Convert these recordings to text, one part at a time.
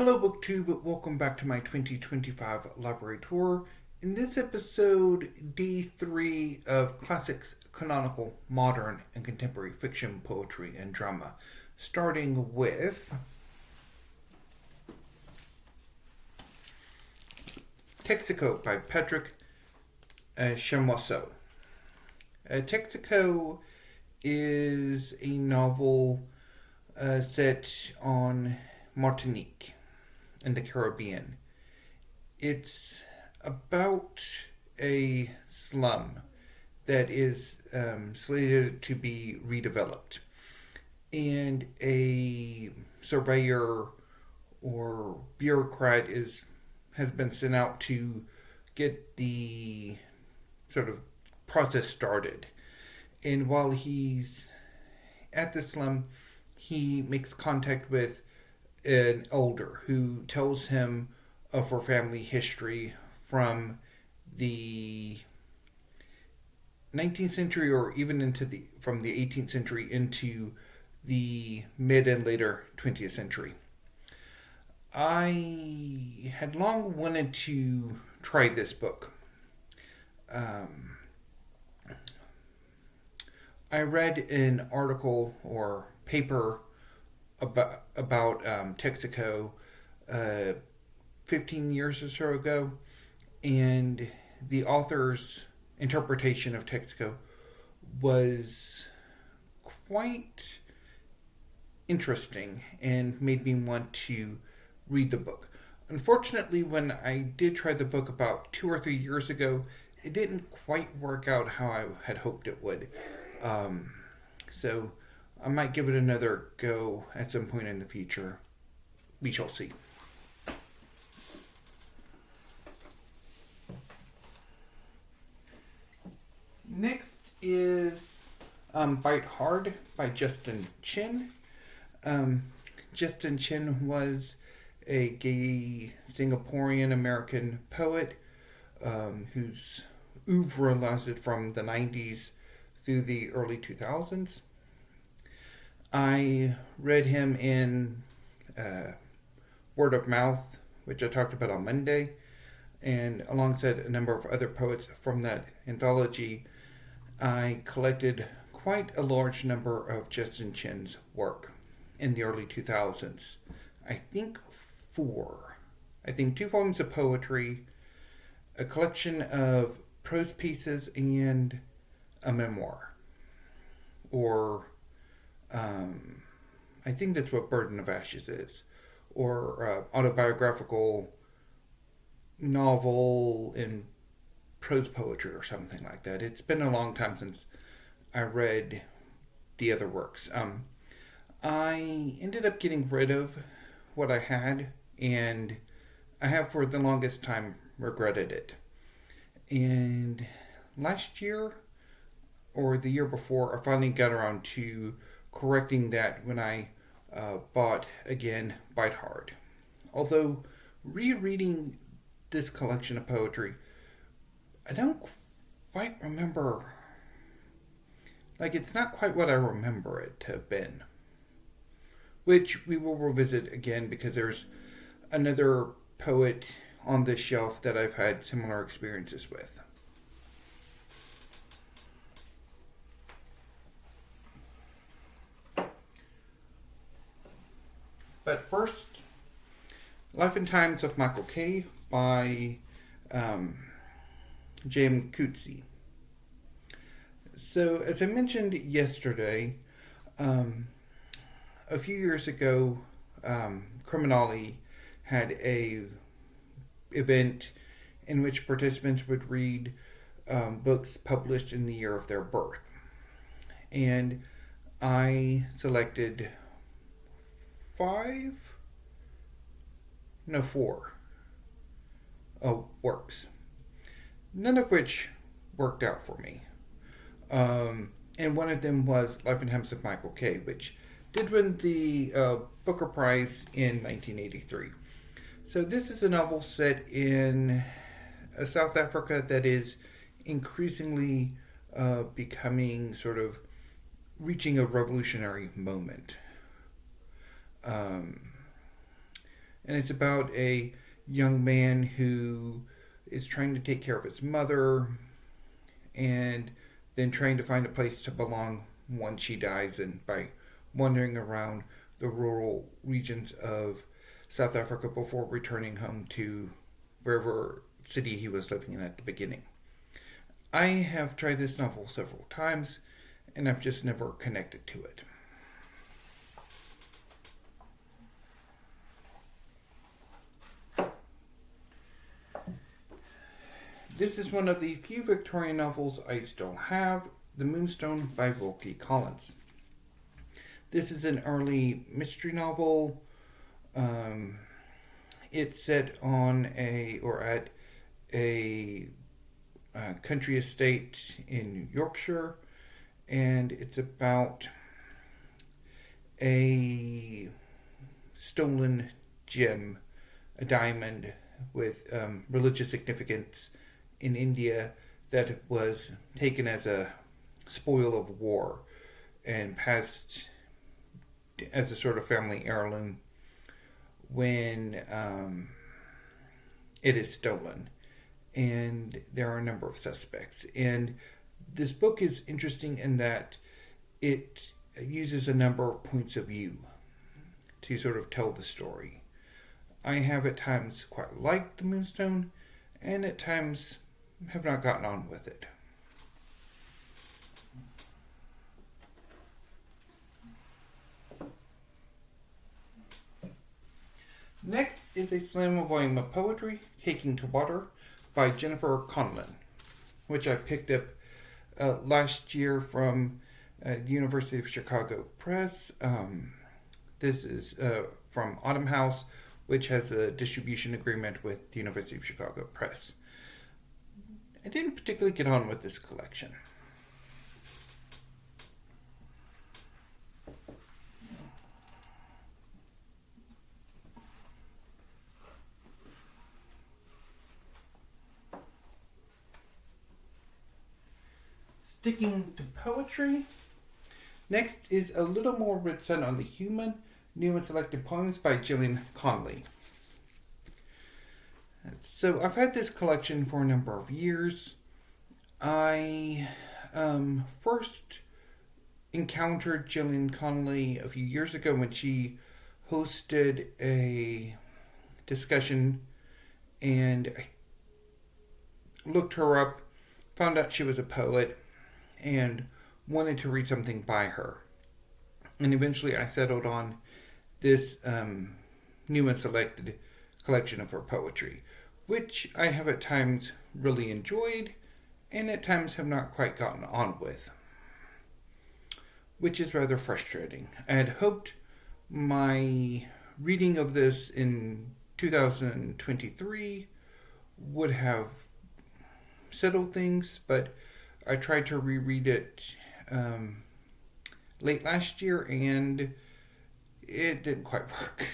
Hello BookTube, welcome back to my 2025 library tour. In this episode, D3 of Classics, Canonical, Modern, and Contemporary Fiction, Poetry, and Drama. Starting with Texaco by Patrick Chamoiseau. Texaco is a novel set on Martinique in the Caribbean. It's about a slum that is slated to be redeveloped, and a surveyor or bureaucrat has been sent out to get the sort of process started. And while he's at the slum, he makes contact with an elder who tells him of her family history from the 19th century, or even from the 18th century into the mid and later 20th century. I had long wanted to try this book. I read an article or paper about Texaco 15 years or so ago, and the author's interpretation of Texaco was quite interesting and made me want to read the book. Unfortunately, when I did try the book about 2 or 3 years ago, it didn't quite work out how I had hoped it would. So I might give it another go at some point in the future. We shall see. Next is Bite Hard by Justin Chin. Justin Chin was a gay Singaporean American poet whose oeuvre lasted from the 90s through the early 2000s. I read him in Word of Mouth, which I talked about on Monday, and alongside a number of other poets from that anthology, I collected quite a large number of Justin Chin's work in the early 2000s. I think 4. I think 2 volumes of poetry, a collection of prose pieces, and a memoir. Or I think that's what Burden of Ashes is, or autobiographical novel in prose poetry or something like that. It's been a long time since I read the other works. I ended up getting rid of what I had, and I have for the longest time regretted it. And last year, or the year before, I finally got around to correcting that when I bought again Bite Hard. Although rereading this collection of poetry, I don't quite remember, it's not quite what I remember it to have been. Which we will revisit again, because there's another poet on this shelf that I've had similar experiences with. But first, Life and Times of Michael K. by J.M. Coetzee. So, as I mentioned yesterday, a few years ago, Criminale had a event in which participants would read books published in the year of their birth. And I selected 4 works, none of which worked out for me. And one of them was Life and Times of Michael K., which did win the Booker Prize in 1983. So this is a novel set in South Africa that is increasingly becoming sort of reaching a revolutionary moment. And and it's about a young man who is trying to take care of his mother and then trying to find a place to belong once she dies, and by wandering around the rural regions of South Africa before returning home to wherever city he was living in at the beginning. I have tried this novel several times, and I've just never connected to it. This is one of the few Victorian novels I still have, The Moonstone by Wilkie Collins. This is an early mystery novel. It's set on at a country estate in Yorkshire, and it's about a stolen gem, a diamond with religious significance in India that was taken as a spoil of war and passed as a sort of family heirloom when it is stolen. And there are a number of suspects. And this book is interesting in that it uses a number of points of view to sort of tell the story. I have at times quite liked The Moonstone, and at times have not gotten on with it. Next is a slam volume of poetry, Taking to Water, by Jennifer Conlon, which I picked up last year from the University of Chicago Press. This is from Autumn House, which has a distribution agreement with the University of Chicago Press. I didn't particularly get on with this collection. Sticking to poetry, next is A Little More Red Sun on the Human, New and Selected Poems by Gillian Conley. So I've had this collection for a number of years. I first encountered Gillian Conley a few years ago when she hosted a discussion, and I looked her up, found out she was a poet, and wanted to read something by her. And eventually I settled on this new and selected collection of her poetry, which I have at times really enjoyed and at times have not quite gotten on with, which is rather frustrating. I had hoped my reading of this in 2023 would have settled things, but I tried to reread it late last year and it didn't quite work.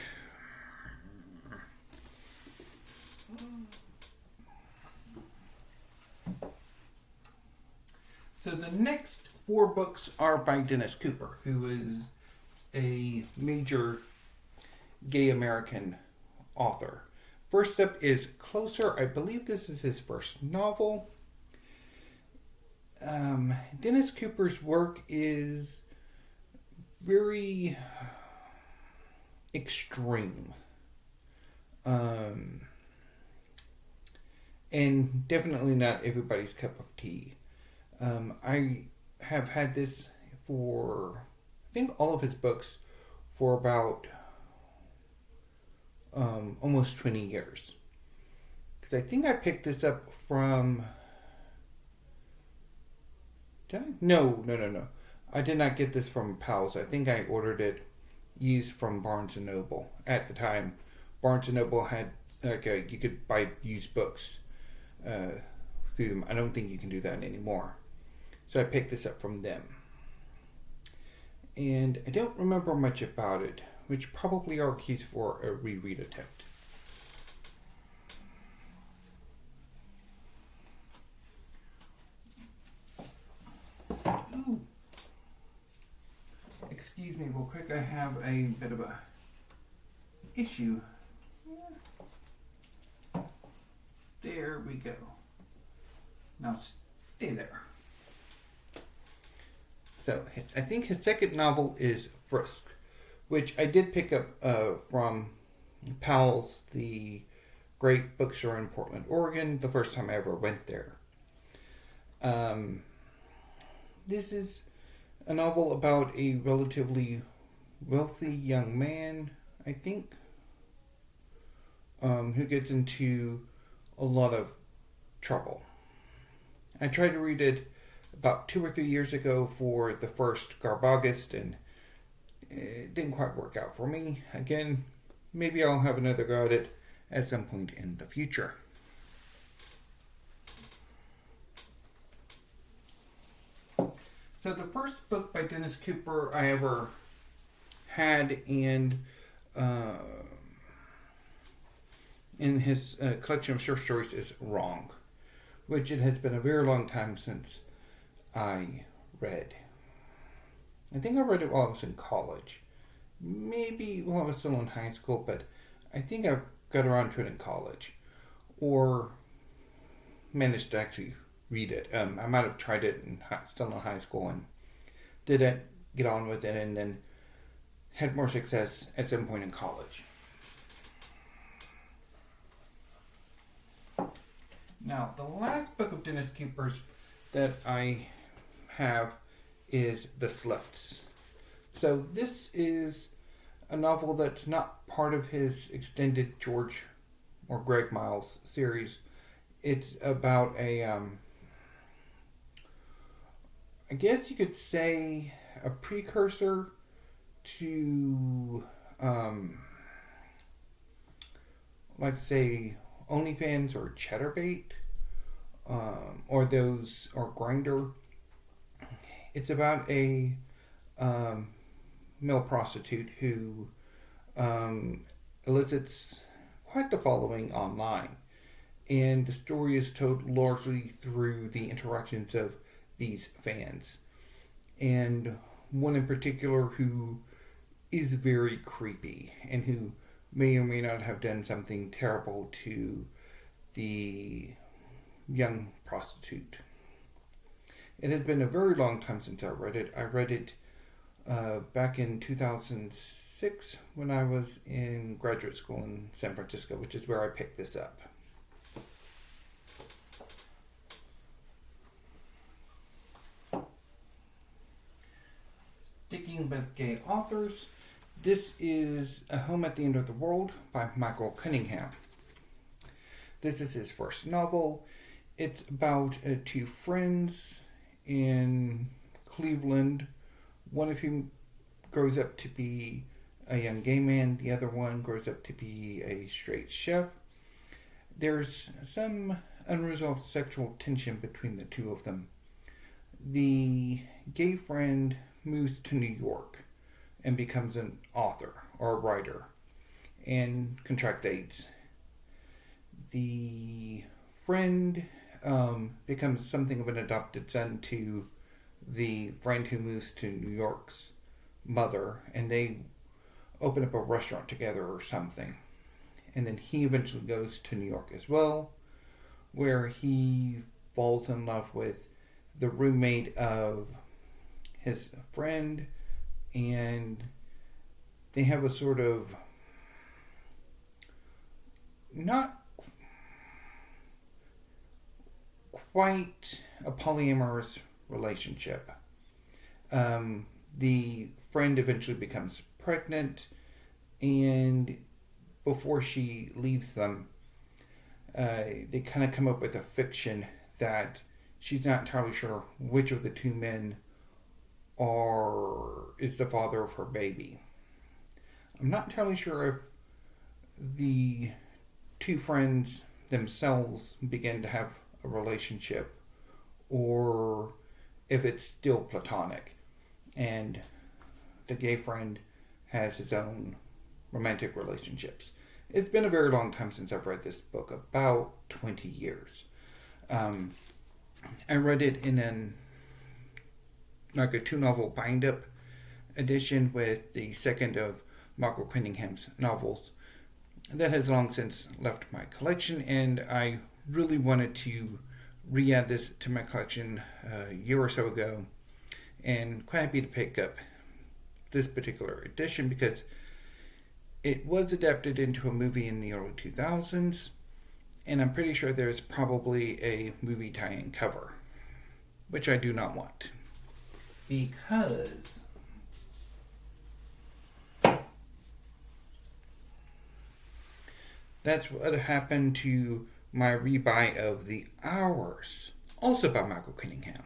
So the next 4 books are by Dennis Cooper, who is a major gay American author. First up is Closer. I believe this is his first novel. Dennis Cooper's work is very extreme. And definitely not everybody's cup of tea. I have had this for, I think, all of his books for about almost 20 years. Because I think I picked this up from... Did I? No. I did not get this from Powell's. I think I ordered it used from Barnes & Noble. At the time, Barnes & Noble had, you could buy used books through them. I don't think you can do that anymore. So I picked this up from them. And I don't remember much about it, which probably argues for a reread attempt. Ooh. Excuse me real quick, I have a bit of a issue. There we go. Now stay there. So I think his second novel is Frisk, which I did pick up from Powell's, the great bookstore in Portland, Oregon, the first time I ever went there. This is a novel about a relatively wealthy young man, I think, who gets into a lot of trouble. I tried to read it about 2 or 3 years ago for the first Garbagist, and it didn't quite work out for me. Again, maybe I'll have another go at it at some point in the future. So the first book by Dennis Cooper I ever had in his collection of short stories is Wrong, which it has been a very long time since I read. I think I read it while I was in college. Maybe while I was still in high school, but I think I got around to it in college. Or managed to actually read it. I might have tried it still in high school and didn't get on with it, and then had more success at some point in college. Now, the last book of Dennis Cooper's that I have is The Sluts. So this is a novel that's not part of his extended George or Greg Miles series. It's about I guess you could say a precursor to, like say, OnlyFans or Chatterbait, or Grindr. It's about a male prostitute who elicits quite the following online. And the story is told largely through the interactions of these fans. And one in particular who is very creepy and who may or may not have done something terrible to the young prostitute. It has been a very long time since I read it. I read it back in 2006 when I was in graduate school in San Francisco, which is where I picked this up. Sticking with gay authors, this is A Home at the End of the World by Michael Cunningham. This is his first novel. It's about two friends in Cleveland. One of whom grows up to be a young gay man. The other one grows up to be a straight chef. There's some unresolved sexual tension between the two of them. The gay friend moves to New York and becomes an author or a writer and contracts AIDS. The friend becomes something of an adopted son to the friend who moves to New York's mother, and they open up a restaurant together or something. And then he eventually goes to New York as well, where he falls in love with the roommate of his friend, and they have a sort of not quite a polyamorous relationship. The friend eventually becomes pregnant, and before she leaves them, they kind of come up with a fiction that she's not entirely sure which of the two men is the father of her baby. I'm not entirely sure if the two friends themselves begin to have a relationship or if it's still platonic and the gay friend has his own romantic relationships. It's been a very long time since I've read this book, about 20 years. I read it in a 2-novel bind-up edition with the second of Michael Cunningham's novels. That has long since left my collection, and I really wanted to re-add this to my collection a year or so ago, and quite happy to pick up this particular edition because it was adapted into a movie in the early 2000s, and I'm pretty sure there's probably a movie tie-in cover, which I do not want. Because that's what happened to my rebuy of The Hours, also by Michael Cunningham.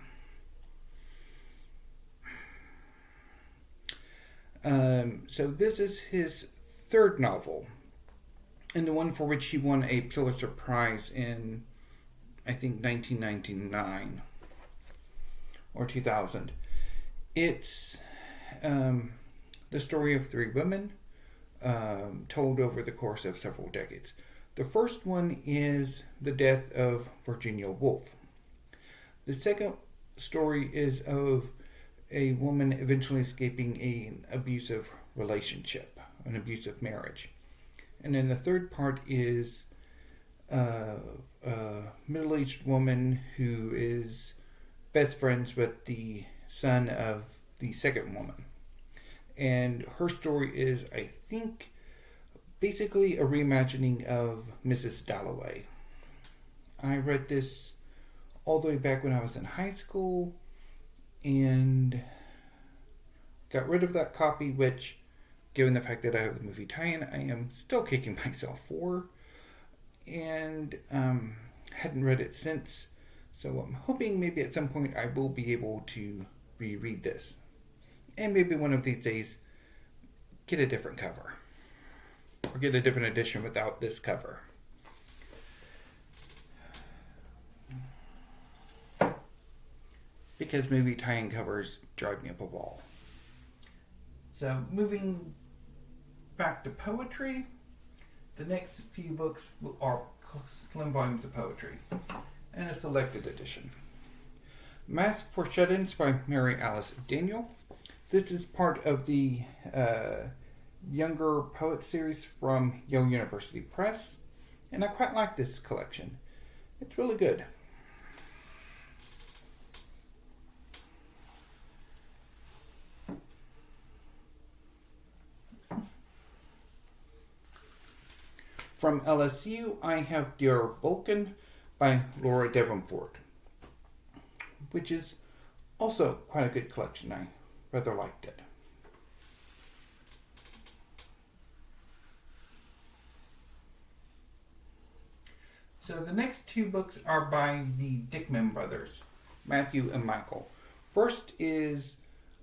So this is his third novel, and the one for which he won a Pulitzer Prize in, I think, 1999 or 2000. It's the story of three women told over the course of several decades. The first one is the death of Virginia Woolf. The second story is of a woman eventually escaping an abusive relationship, an abusive marriage. And then the third part is a middle-aged woman who is best friends with the son of the second woman. And her story is, I think, basically a reimagining of Mrs. Dalloway. I read this all the way back when I was in high school and got rid of that copy, which, given the fact that I have the movie tie-in, I am still kicking myself for, and hadn't read it since. So I'm hoping maybe at some point I will be able to reread this, and maybe one of these days get a different cover, or get a different edition without this cover. Because movie tie-in covers drive me up a wall. So moving back to poetry, the next few books are slim volumes of poetry, and a selected edition. Mass for Shut-ins by Mary Alice Daniel. This is part of the Younger Poet series from Yale University Press, and I quite like this collection. It's really good. From LSU, I have Dear Vulcan by Laura Davenport, which is also quite a good collection. I rather liked it. So the next two books are by the Dickman brothers, Matthew and Michael. First is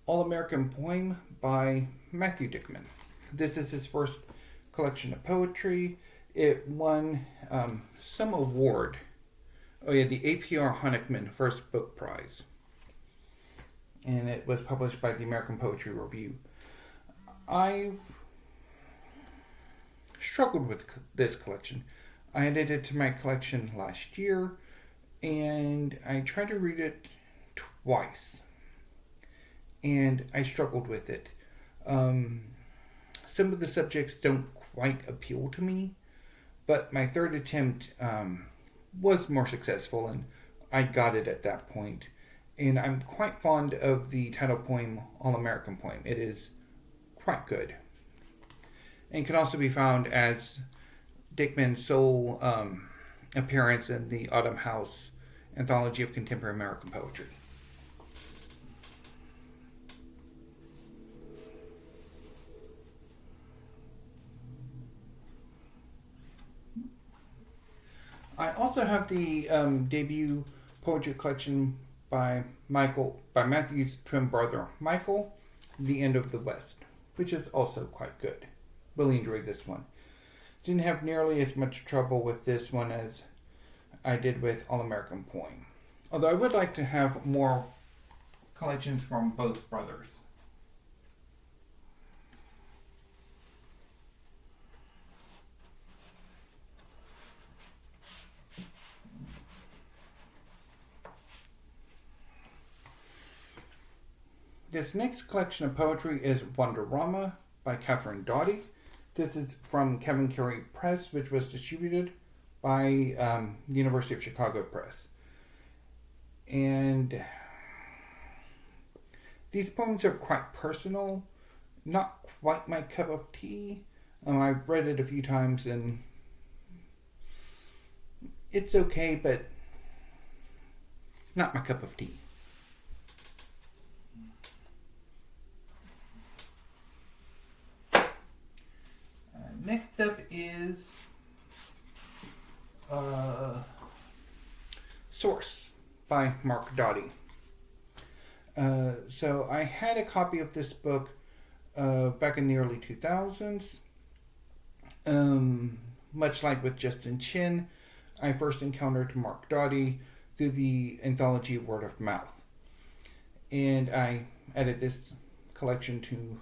All-American Poem by Matthew Dickman. This is his first collection of poetry. It won some award. Oh yeah, the APR Honickman First Book Prize. And it was published by the American Poetry Review. I've struggled with this collection. I added it to my collection last year, and I tried to read it twice, and I struggled with it. Some of the subjects don't quite appeal to me, but my third attempt was more successful, and I got it at that point. And I'm quite fond of the title poem, All-American Poem. It is quite good, and can also be found as Dickman's sole appearance in the Autumn House Anthology of Contemporary American Poetry. I also have the debut poetry collection by Matthew's twin brother Michael, The End of the West, which is also quite good. Really enjoyed this one. Didn't have nearly as much trouble with this one as I did with All-American Poem. Although I would like to have more collections from both brothers. This next collection of poetry is Wonderama by Catherine Doughty. This is from Kevin Carey Press, which was distributed by University of Chicago Press. And these poems are quite personal, not quite my cup of tea. I've read it a few times and it's okay, but not my cup of tea. Next up is Source by Mark Dotty. So I had a copy of this book back in the early 2000s. Much like with Justin Chin, I first encountered Mark Dotty through the anthology Word of Mouth. And I added this collection to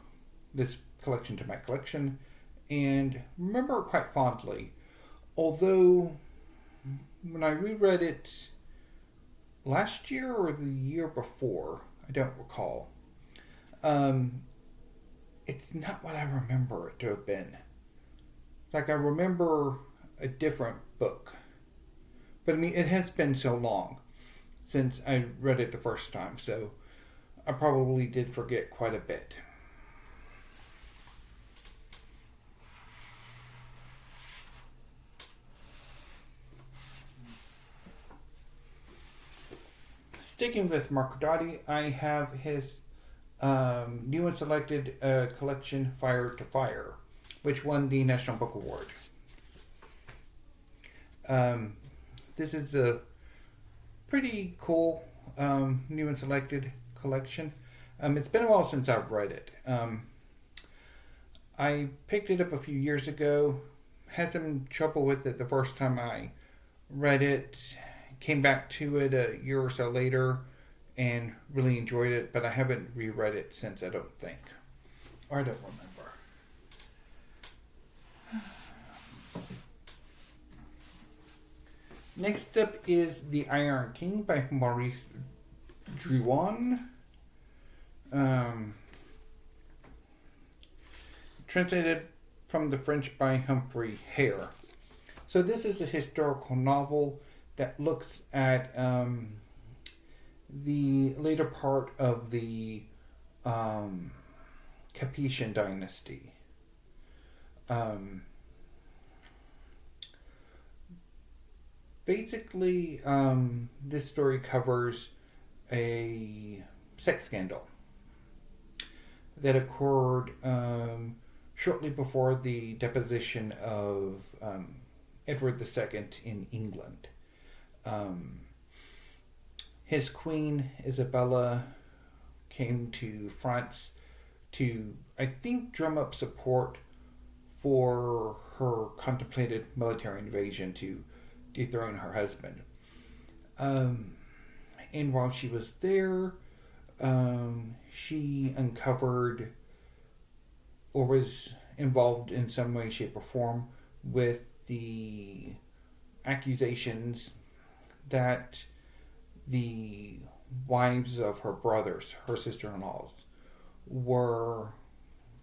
my collection and remember it quite fondly. Although when I reread it last year or the year before, I don't recall, it's not what I remember it to have been. Like, I remember a different book. But I mean, it has been so long since I read it the first time, so I probably did forget quite a bit. Sticking with Mark Dotty, I have his new and selected collection, Fire to Fire, which won the National Book Award. This is a pretty cool new and selected collection. It's been a while since I've read it. I picked it up a few years ago, had some trouble with it the first time I read it, came back to it a year or so later and really enjoyed it, but I haven't reread it since, I don't think. Or I don't remember. Next up is The Iron King by Maurice Druon. Translated from the French by Humphrey Hare. So this is a historical novel that looks at the later part of the Capetian dynasty. Basically, this story covers a sex scandal that occurred shortly before the deposition of Edward II in England. His queen, Isabella, came to France to, I think, drum up support for her contemplated military invasion to dethrone her husband. And while she was there, she uncovered or was involved in some way, shape, or form with the accusations that the wives of her brothers, her sister-in-laws, were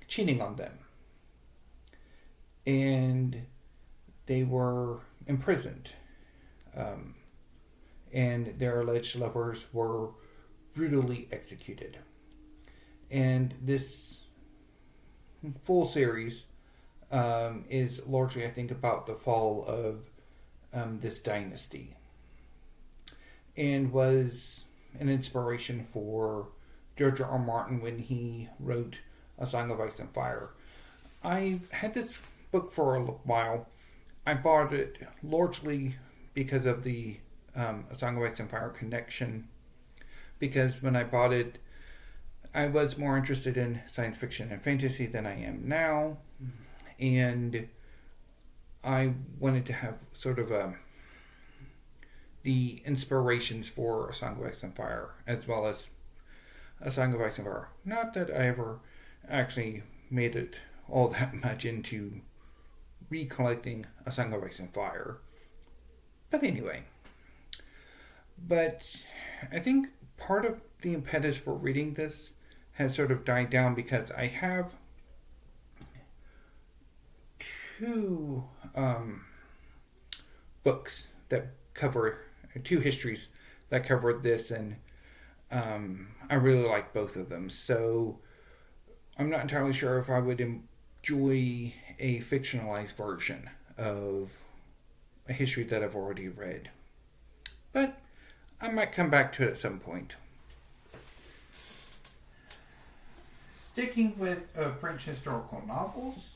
cheating on them. And they were imprisoned. And their alleged lovers were brutally executed. And this full series is largely, I think, about the fall of this dynasty, and was an inspiration for George R. R. Martin when he wrote A Song of Ice and Fire. I've had this book for a while. I bought it largely because of the A Song of Ice and Fire connection, because when I bought it, I was more interested in science fiction and fantasy than I am now, and I wanted to have sort of the inspirations for A Song of Ice and Fire, as well as A Song of Ice and Fire. Not that I ever actually made it all that much into recollecting A Song of Ice and Fire. But anyway. But I think part of the impetus for reading this has sort of died down because I have two books that cover two histories that cover this, and I really like both of them. So I'm not entirely sure if I would enjoy a fictionalized version of a history that I've already read. But I might come back to it at some point. Sticking with French historical novels,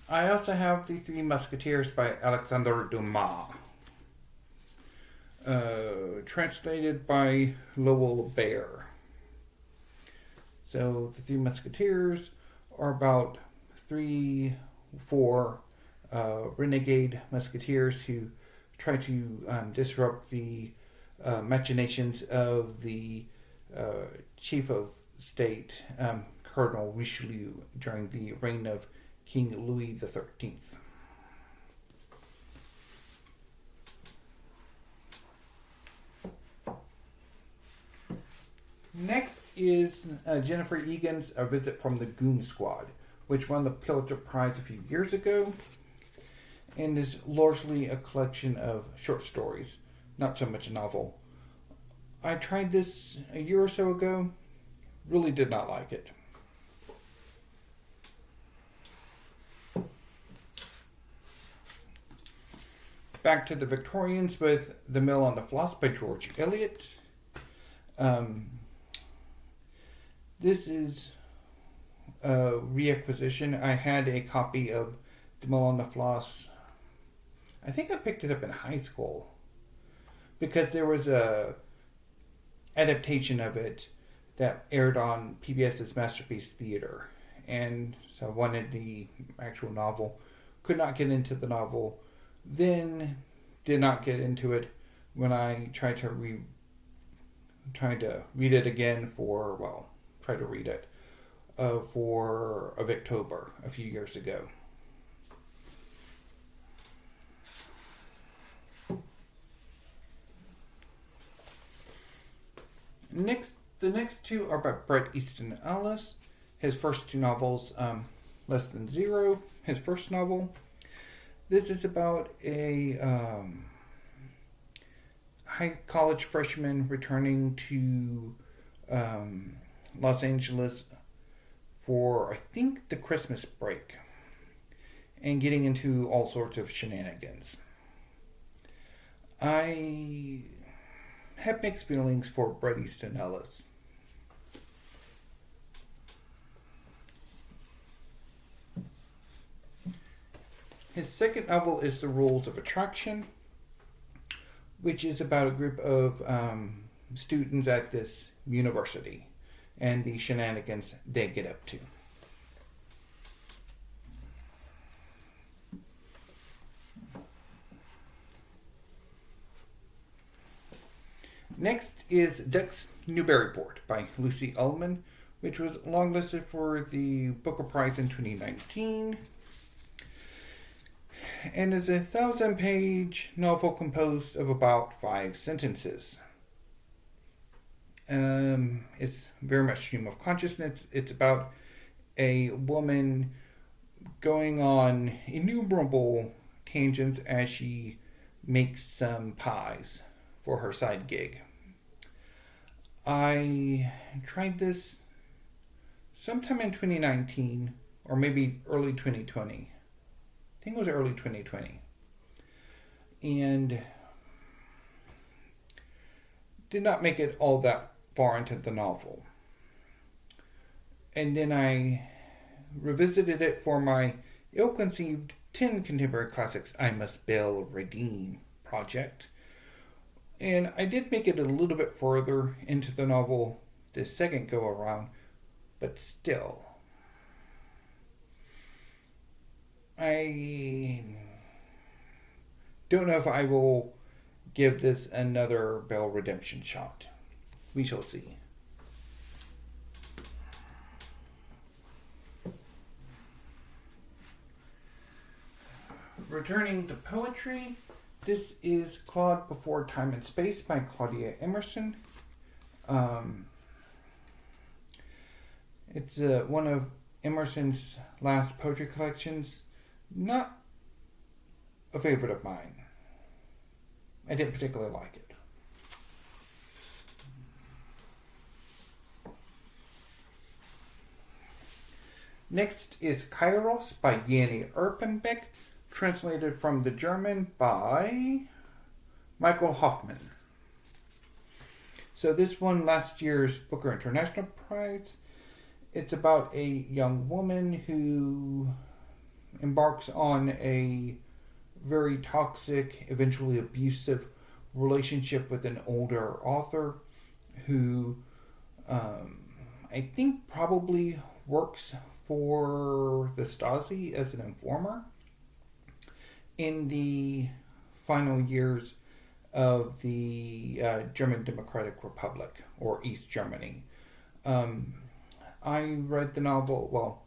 I also have The Three Musketeers by Alexandre Dumas, translated by Lowell Bear. So The Three Musketeers are about four renegade musketeers who try to disrupt the machinations of the chief of state, Cardinal Richelieu, during the reign of King Louis XIII. Next is Jennifer Egan's A Visit from the Goon Squad, which won the Pulitzer Prize a few years ago, and is largely a collection of short stories, not so much a novel. I tried this a year or so ago, really did not like it. Back to the Victorians with The Mill on the Floss by George Eliot. This is a reacquisition. I had a copy of The Mill on the Floss. I think I picked it up in high school because there was a adaptation of it that aired on PBS's Masterpiece Theater, and so I wanted the actual novel. Could not get into the novel. Then did not get into it when I tried to read it again for a Victober a few years ago. The next two are by Bret Easton Ellis. His first two novels, Less Than Zero, his first novel. This is about a high college freshman returning to Los Angeles for, I think, the Christmas break and getting into all sorts of shenanigans. I have mixed feelings for Bret Easton Ellis. His second novel is The Rules of Attraction, which is about a group of students at this university and the shenanigans they get up to. Next is Duck's Newburyport by Lucy Ullman, which was longlisted for the Booker Prize in 2019, and is a 1,000-page novel composed of about 5 sentences. It's very much stream of consciousness. It's about a woman going on innumerable tangents as she makes some pies for her side gig. I tried this sometime in 2019 or maybe early 2020. I think it was early 2020. And did not make it all that far into the novel. And then I revisited it for my ill-conceived 10 Contemporary Classics I Must Bail Redeem project. And I did make it a little bit further into the novel this second go around, but still, I don't know if I will give this another bail redemption shot. We shall see. Returning to poetry, this is Claude Before Time and Space by Claudia Emerson. It's one of Emerson's last poetry collections. Not a favorite of mine. I didn't particularly like it. Next is Kairos by Yanni Erpenbeck, translated from the German by Michael Hoffman. So this won last year's Booker International Prize. It's about a young woman who embarks on a very toxic, eventually abusive relationship with an older author who I think probably works for the Stasi as an informer in the final years of the German Democratic Republic, or East Germany. I read the novel,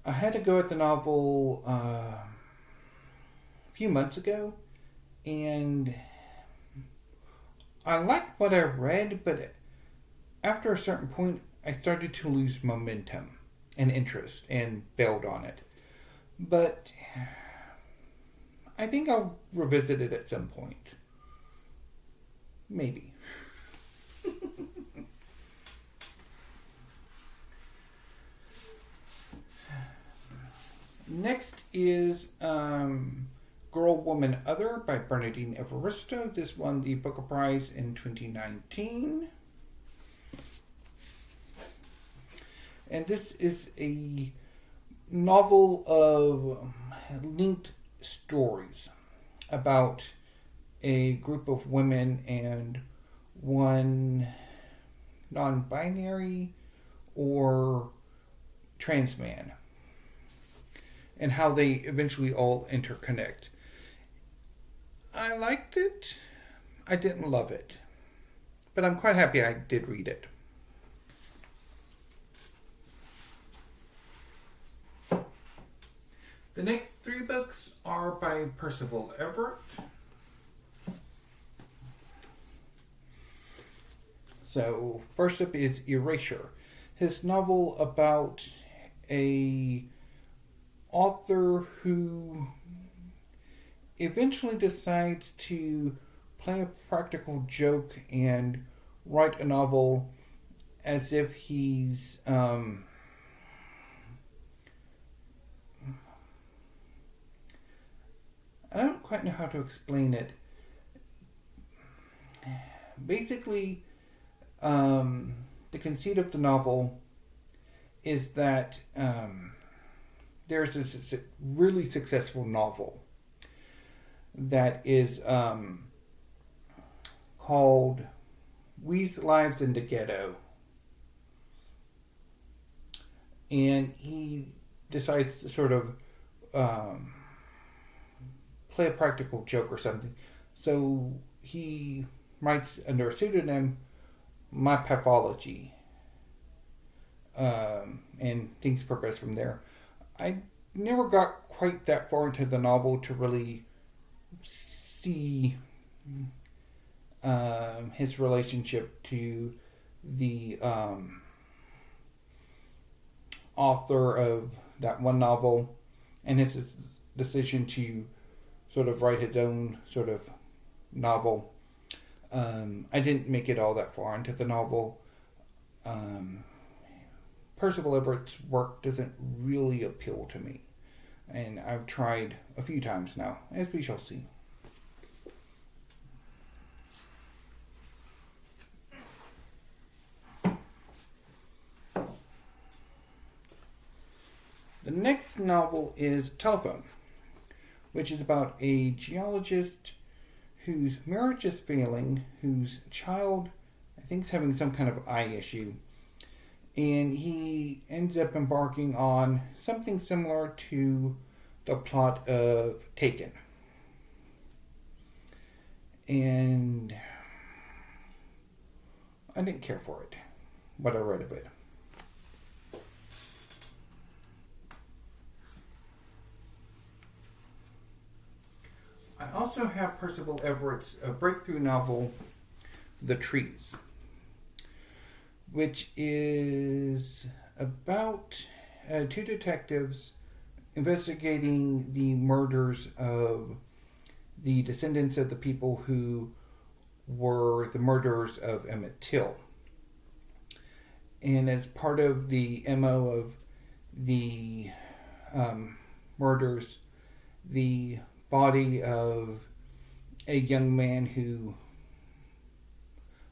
I had to go at the novel a few months ago, and I liked what I read, but after a certain point, I started to lose momentum and interest and bailed on it. But I think I'll revisit it at some point. Maybe. Next is Girl, Woman, Other by Bernardine Evaristo. This won the Booker Prize in 2019. And this is a novel of linked stories about a group of women and one non-binary or trans man, and how they eventually all interconnect. I liked it. I didn't love it, but I'm quite happy I did read it. The next three books are by Percival Everett. So, first up is Erasure, his novel about a author who eventually decides to play a practical joke and write a novel as if he's I don't quite know how to explain it. Basically, the conceit of the novel is that there's this really successful novel that is called We's Lives in the Ghetto. And he decides to sort of play a practical joke or something. So he writes under a pseudonym My Pathology. And things progress from there. I never got quite that far into the novel to really see his relationship to the author of that one novel and his decision to sort of write his own sort of novel. I didn't make it all that far into the novel. Percival Everett's work doesn't really appeal to me, and I've tried a few times now, as we shall see. The next novel is Telephone, which is about a geologist whose marriage is failing, whose child, I think, is having some kind of eye issue, and he ends up embarking on something similar to the plot of Taken. And I didn't care for it, what I read of it. I also have Percival Everett's breakthrough novel, The Trees, which is about two detectives investigating the murders of the descendants of the people who were the murderers of Emmett Till. And as part of the MO of the murders, the body of a young man who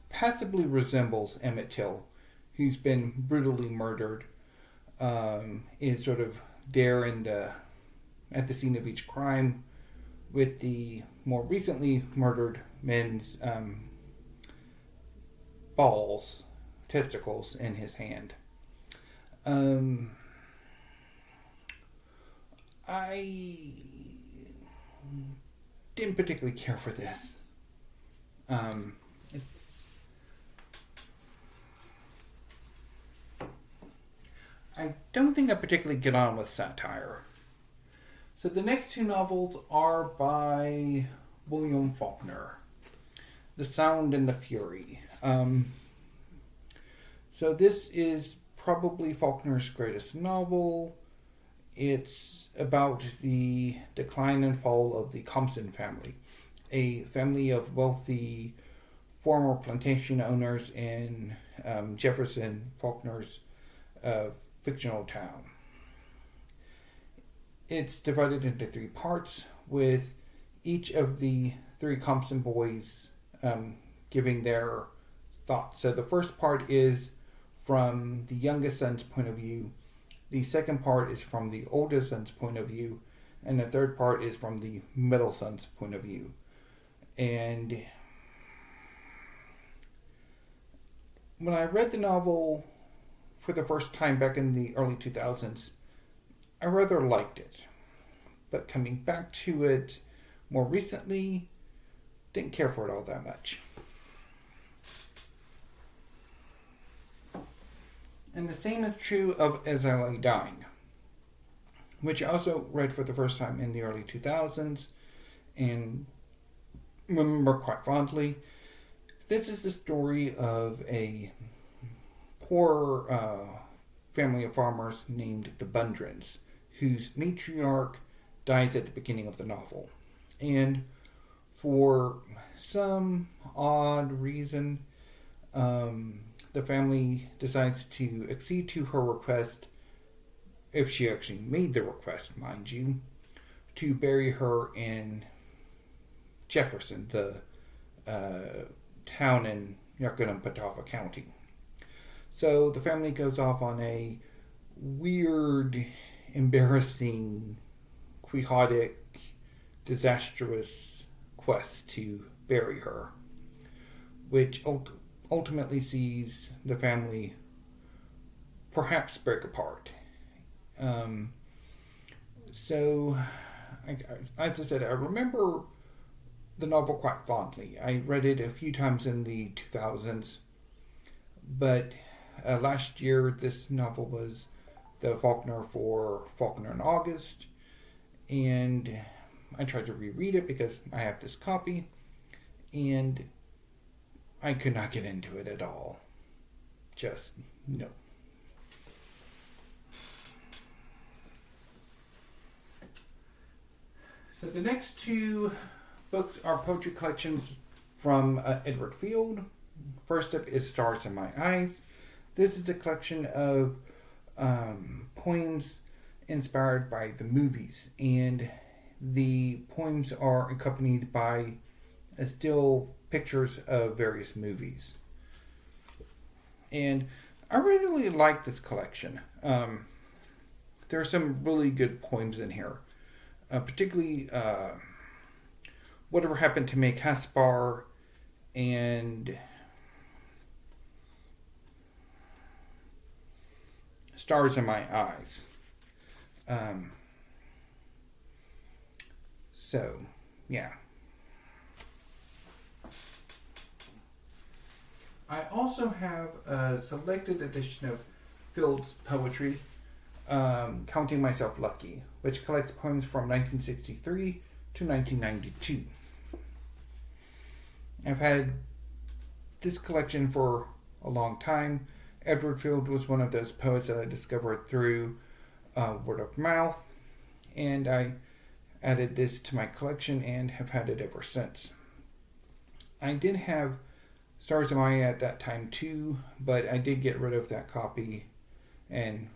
passably resembles Emmett Till, who's been brutally murdered, is sort of there at the scene of each crime with the more recently murdered men's testicles in his hand. I didn't particularly care for this. I don't think I particularly get on with satire. So the next two novels are by William Faulkner, The Sound and the Fury. So this is probably Faulkner's greatest novel. It's about the decline and fall of the Compson family, a family of wealthy former plantation owners in Jefferson Faulkner's fictional town. It's divided into three parts, with each of the three Compson boys giving their thoughts. So the first part is from the youngest son's point of view, the second part is from the oldest son's point of view, and the third part is from the middle son's point of view. And when I read the novel for the first time back in the early 2000s, I rather liked it. But coming back to it more recently, didn't care for it all that much. And the same is true of As I Lay Dying, which I also read for the first time in the early 2000s and remember quite fondly. This is the story of a poor family of farmers named the Bundrens, whose matriarch dies at the beginning of the novel. And for some odd reason, the family decides to accede to her request, if she actually made the request, mind you, to bury her in Jefferson, the town in Yakima County. So the family goes off on a weird, embarrassing, quixotic, disastrous quest to bury her, which ultimately sees the family perhaps break apart. So, as I said, I remember the novel quite fondly. I read it a few times in the 2000s, but last year this novel was the Faulkner for Faulkner in August, and I tried to reread it because I have this copy, and I could not get into it at all. Just no. So the next two books are poetry collections from Edward Field. First up is Stars in My Eyes. This is a collection of poems inspired by the movies, and the poems are accompanied by still pictures of various movies. And I really like this collection. There are some really good poems in here, particularly Whatever Happened to May Caspar and Stars in My Eyes. So, yeah. I also have a selected edition of Field's poetry, Counting Myself Lucky, which collects poems from 1963 to 1992. I've had this collection for a long time. Edward Field was one of those poets that I discovered through word of mouth, and I added this to my collection and have had it ever since. I did have Stars of Maya at that time too, but I did get rid of that copy and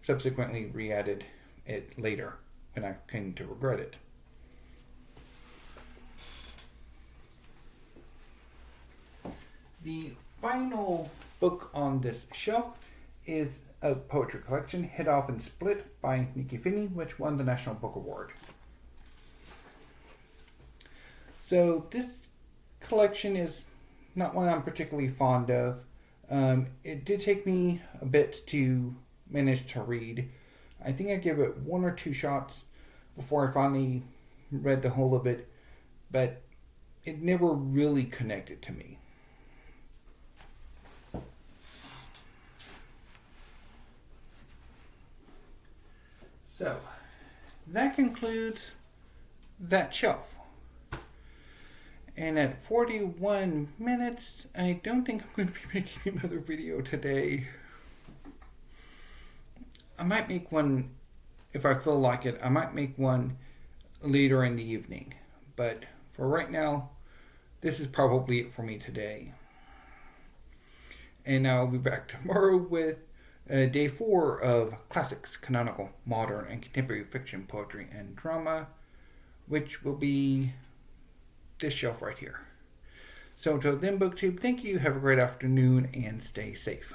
subsequently re-added it later when I came to regret it. The final book on this shelf is a poetry collection, Hit Off and Split by Nikki Finney, which won the National Book Award. So this collection is not one I'm particularly fond of. It did take me a bit to manage to read. I think I gave it 1 or 2 shots before I finally read the whole of it, but it never really connected to me. So, that concludes that shelf. And at 41 minutes, I don't think I'm going to be making another video today. I might make one, if I feel like it, I might make one later in the evening. But for right now, this is probably it for me today. And I'll be back tomorrow with day 4 of classics, canonical, modern, and contemporary fiction, poetry, and drama, which will be this shelf right here. So until then, BookTube, thank you, have a great afternoon, and stay safe.